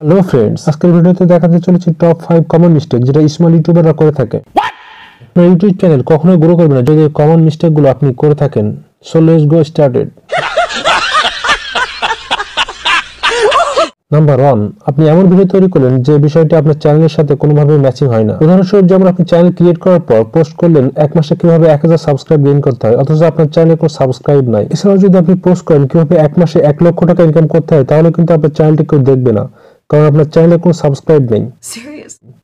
Hello friends, আজকের ভিডিওতে দেখাতে চলেছি টপ 5 কমন মিস্টেক যেটা স্মল ইউটিউবাররা করে থাকে। আপনার ইউটিউব চ্যানেল কখনোই গ্রো করবে না যদি কমন মিস্টেকগুলো আপনি করে থাকেন। So let's go started. Number 1, আপনি এমন ভিডিও তৈরি করলেন যে বিষয়টি আপনার চ্যানেলের সাথে কোনোভাবে ম্যাচিং হয় না। উদাহরণস্বরূপ, যেমন আপনি চ্যানেল ক্রিয়েট করার পর পোস্ট করলেন এক মাসে কিভাবে 1000 সাবস্ক্রাইব গেইন করতে হয়, অথচ আপনার চ্যানেলে কোনো সাবস্ক্রাইব নাই। এছাড়াও যদি আপনি পোস্ট করেন কিভাবে এক মাসে 1 লক্ষ টাকা ইনকাম করতে হয়, তাহলে কিন্তু আপনার চ্যানেলটি কেউ দেখবে না, কারণ আপনার চ্যানেলে কোনো সাবস্ক্রাইব নেই।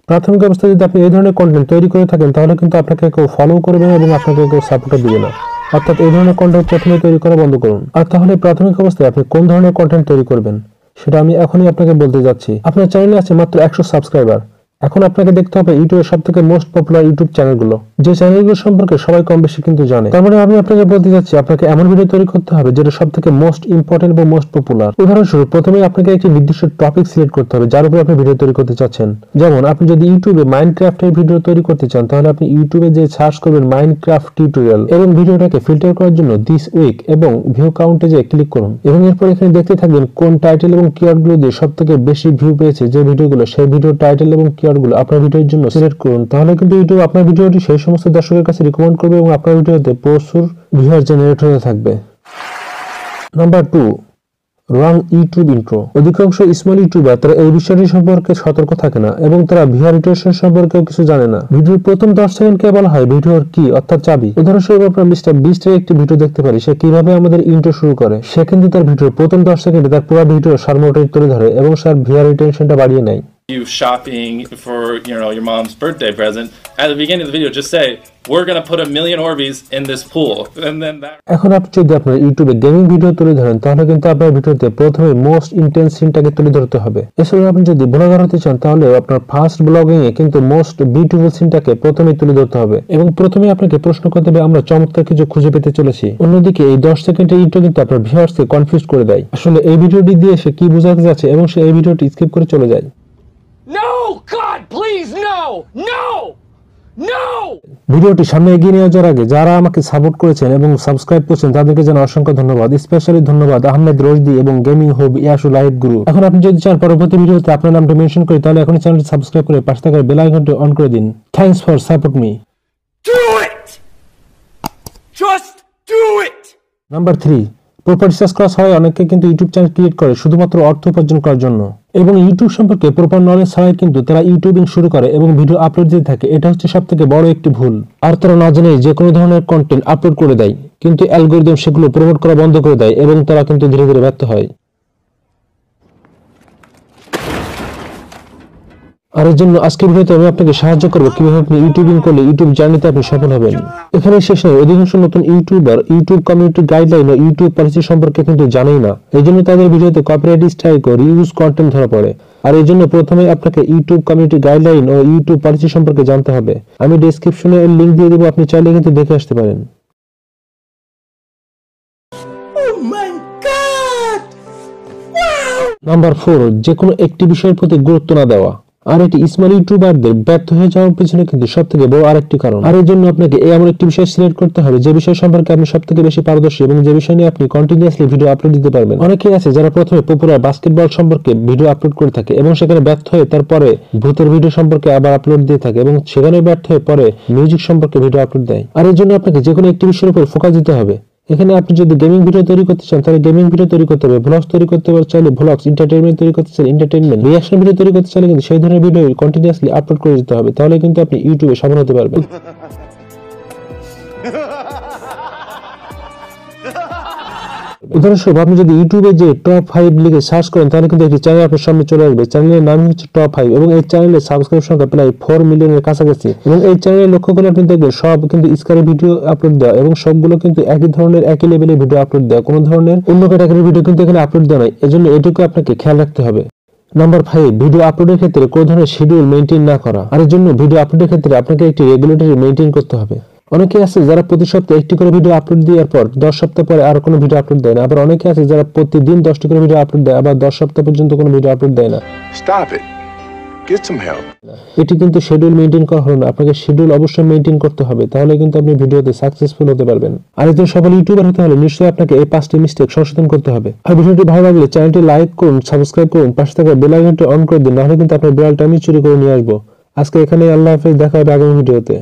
প্রাথমিক অবস্থায় যদি আপনি এই ধরনের কন্টেন্ট তৈরি করে থাকেন, তাহলে কিন্তু আপনাকে কেউ ফলো করবে না এবং আপনাকে কেউ সাপোর্ট দিবে না। অর্থাৎ এই ধরনের কন্টেন্ট প্রথমে তৈরি করা বন্ধ করুন। আর তাহলে প্রাথমিক অবস্থায় আপনি কোন ধরনের কন্টেন্ট তৈরি করবেন সেটা আমি এখনই আপনাকে বলতে যাচ্ছি। আপনার চ্যানেলে আছে মাত্র 100 সাবস্ক্রাইবার। এখন আপনাকে দেখতে হবে ইউটিউবের সবথেকে মোস্ট পপুলার ইউটিউব চ্যানেলগুলো, যে চ্যানেলগুলো সম্পর্কে সবাই কম বেশি কিন্তু জানে। তার মানে আমি আপনাকে বলতে যাচ্ছি আপনাকে এমন ভিডিও তৈরি করতে হবে যেটা সবথেকে মোস্ট ইম্পর্টেন্ট এবং মোস্ট পপুলার। উদাহরণস্বরূপ, প্রথমে আপনাকে একটি নির্দিষ্ট টপিক সিলেক্ট করতে হবে যার উপর আপনি ভিডিও তৈরি করতে চাচ্ছেন। যেমন আপনি যদি ইউটিউবে মাইনক্রাফটের ভিডিও তৈরি করতে চান, তাহলে আপনি ইউটিউবে যে সার্চ করবেন মাইনক্রাফট টিউটোরিয়াল এবং ভিডিওটাকে ফিল্টার করার জন্য দিস উইক এবং ভিউ কাউন্টে যে ক্লিক করুন এবং এরপর এখানে দেখতে থাকবেন কোন টাইটেল এবং কিওয়ার্ডগুলো দিয়ে সবথেকে বেশি ভিউ পেয়েছে যে ভিডিওগুলো, সেই ভিডিও টাইটেল এবং কিওয়ার্ডগুলো আপনার ভিডিওর জন্য সিলেক্ট করুন। তাহলে কিন্তু ইউটিউব আপনার ভিডিওটি সেই সমস্ত দর্শকের কাছে রিকমেন্ড করবে এবং আপনার ভিডিওতে প্রচুর ভিউয়ার জেনারেট হতে থাকবে। নাম্বার 2, রং ইউটিউব ইন্ট্রো। অধিকাংশ স্মল ইউটিউবার তারা এই বিষয়টি সম্পর্কে সতর্ক থাকে না এবং তারা ভিউয়ার রিটেনশন সম্পর্কেও কিছু জানে না। ভিডিওর প্রথম 10 সেকেন্ডকে বলা হয় ভিডিওর কি, অর্থাৎ চাবি। উদাহরণস্বরূপ, আমরা মিস্টার বিস্টের একটি ভিডিও দেখতে পারি সে কিভাবে আমাদের ইন্ট্রো শুরু করে। সে কিন্তু তার ভিডিওর প্রথম 10 সেকেন্ডে তার পুরো ভিডিওর সারমর্মটা তুলে ধরে এবং তার ভিউয়ার রিটেনশনটা বাড়িয়ে নেয়। You shopping for your mom's birthday present, at the beginning of the video just say we're going to put 1,000,000 Orbeez in this pool, and then that. এখন আপনি যদি আপনার ইউটিউবে গেমিং ভিডিও তুলে ধরেন, তাহলে কিন্তু আপনার ভিডিওতে প্রথমে মোস্ট ইন্টেন্স সিনটাকে তুলে ধরতে হবে। এছাড়া আপনি যদি ব্লগার হতে চান, তাহলে আপনার ফার্স্ট ব্লগিং এ কিন্তু মোস্ট বিউটিফুল সিনটাকে প্রথমে তুলে ধরতে হবে এবং প্রথমে আপনাকে প্রশ্ন করতে হবে আমরা চমৎকার কিছু খুঁজে পেতে চলেছি। অন্যদিকে এই 10 সেকেন্ডের ইন্ট্রো কিন্তু আপনার ভিউয়ার্সকে কনফিউজ করে দেয় আসলে এই ভিডিওটি দিয়ে সে কি বোঝাতে যাচ্ছে এবং সে এই ভিডিওটি স্কিপ করে চলে যায়। No! God, please, no! No! No! ভিডিওটি সামনে এগিয়ে নিয়ে যাওয়ার আগে যারা আমাকে সাপোর্ট করেছেন এবং সাবস্ক্রাইব করেছেন তাদেরকে জানাই অসংখ্য ধন্যবাদ। স্পেশালি ধন্যবাদ আহমেদ রশদি এবং গেমিং হব ইয়াশু লাইভ গুরু। এখন আপনি যদি চান পরবর্তী ভিডিওতে আপনার নামটা মেনশন করি, তাহলে এখনই চ্যানেলটি সাবস্ক্রাইব করে পাশে থাকা বেল আইকনটি অন করে দিন। Thanks for support me. Do it! Just do it! Number 3, proper research করা হয়। অনেকে কিন্তু ইউটিউব চ্যানেল ক্রিয়েট করে শুধুমাত্র অর্থ উপার্জন করার জন্য এবং ইউটিউব সম্পর্কে প্রপার নলেজ ছাড়াই কিন্তু তারা ইউটিউবিং শুরু করে এবং ভিডিও আপলোড দিতে থাকে। এটা হচ্ছে সবথেকে বড় একটি ভুল। আর তারা না জেনে যে কোনো ধরনের কন্টেন্ট আপলোড করে দেয়, কিন্তু অ্যালগরিদম সেগুলো প্রমোট করা বন্ধ করে দেয় এবং তারা কিন্তু ধীরে ধীরে ব্যর্থ হয়। আর এর জন্য আজকের ভিডিওতে আমি আপনাকে সাহায্য করব কিভাবে আপনি ইউটিউবিং করলে ইউটিউব জার্নিতে আপনি সফল হবেন। এখানে শেষ নয়, অধিকাংশ নতুন ইউটিউবার ইউটিউব কমিউনিটি গাইডলাইন ও ইউটিউব পলিসি সম্পর্কে কিন্তু জানেই না। এই জন্য তাদের ভিডিওতে কপিরাইট স্ট্রাইক ও রিউজ কন্টেন্ট ধরা পড়ে। আর এই জন্য প্রথমে আপনাকে ইউটিউব কমিউনিটি গাইডলাইন ও ইউটিউব পলিসি সম্পর্কে জানতে হবে। আমি ডেসক্রিপশনে এর লিংক দিয়ে দেবো, আপনি চাইলে কিন্তু দেখে আসতে পারেন। নাম্বার 4, যে কোনো একটি বিষয়ের প্রতি গুরুত্ব না দেওয়া। আর এটি স্মল ইউটিউবারদের ব্যর্থ হয়ে যাওয়ার পিছনে কিন্তু সবথেকে বড় আরেকটি কারণ। আর এর জন্য আপনাকে এমন একটি বিষয় সিলেক্ট করতে হবে যে বিষয় সম্পর্কে আপনি সবথেকে বেশি পারদর্শী এবং যে বিষয় নিয়ে আপনি কন্টিনিউয়াসলি ভিডিও আপলোড দিতে পারবেন। অনেকেই আছে যারা প্রথমে পপুলার বাস্কেটবল সম্পর্কে ভিডিও আপলোড করে থাকে এবং সেখানে ব্যর্থ হয়ে তারপরে ভূতের ভিডিও সম্পর্কে আবার আপলোড দিয়ে থাকে এবং সেখানে ব্যর্থ হয়ে পরে মিউজিক সম্পর্কে ভিডিও আপলোড দেয়। আর এর জন্য আপনাকে যে কোনো একটি বিষয়ের উপর ফোকাস দিতে হবে। এখানে আপনি যদি গেমিং ভিডিও তৈরি করতে চান, তাহলে গেমিং ভিডিও তৈরি করতে হবে। ভ্লগস তৈরি করতে চাইলে ভ্লগস, এন্টারটেইনমেন্ট তৈরি করতে চাইলে এন্টারটেইনমেন্ট, রিঅ্যাকশন ভিডিও তৈরি করতে চাইলে কিন্তু সেই ধরনের ভিডিও কন্টিনিউয়াসলি আপলোড করে যেতে হবে। তাহলে কিন্তু আপনি ইউটিউবে সফল হতে পারবেন। উদাহরণস্বরূপ, আপনি যদি ইউটিউবে যে টপ 5 লিখে সার্চ করেন, তাহলে কিন্তু একটি চ্যানেল আপনার সামনে চলে আসবে। চ্যানেলের নাম হচ্ছে টপ 5 এবং এই চ্যানেলের সাবস্ক্রাইব সংখ্যা প্রায় 4 মিলিয়নের কাছাকাছি এবং এই চ্যানেলে লক্ষ্য করে আপনি দেখবেন সব কিন্তু স্কারি ভিডিও আপলোড দেওয়া এবং সবগুলো কিন্তু একই ধরনের একই লেভেলের ভিডিও আপলোড দেওয়া, কোনো ধরনের অন্য ক্যাটাগরির ভিডিও কিন্তু এখানে আপলোড দেওয়া নাই। এজন্য এটুকু আপনাকে খেয়াল রাখতে হবে। নাম্বার 5, ভিডিও আপলোডের ক্ষেত্রে কোনো ধরনের শিডিউল মেইনটেইন না করা। আর এর জন্য ভিডিও আপলোডের ক্ষেত্রে আপনাকে একটি রেগুলেটরি মেইনটেইন করতে হবে। অনেকে আছে যারা প্রতি সপ্তাহে একটি করে ভিডিও আপলোড দেওয়ার পর 10 সপ্তাহ পরে আর কোনো ভিডিও আপলোড দেয় না। আবার অনেকে আছে যারা প্রতিদিন 10টি করে ভিডিও আপলোড দেয়, আবার 10 সপ্তাহ পর্যন্ত কোনো ভিডিও আপলোড দেয় না। Stop it. Get some help. এটি কিন্তু শিডিউল মেইনটেইন করা হলো না, আপনাকে শিডিউল অবশ্যই মেইনটেইন করতে হবে, তাহলে কিন্তু আপনি ভিডিওতে সাকসেসফুল হতে পারবেন। আর একজন সফল ইউটিউবার হতে হলে নিশ্চয়ই আপনাকে এই 5টি মিস্টেক সংশোধন করতে হবে। আর ভিডিওটি ভালো লাগলে চ্যানেলটি লাইক করুন, সাবস্ক্রাইব করুন, পাশে থাকা বেল আইকনটি অন করে দিন, নাহলে কিন্তু আপনার বিড়ালটা আমি চুরি করে নিয়ে আসবো। আজকে এখানেই, আল্লাহ হাফেজ, দেখা হবে আগামী ভিডিওতে।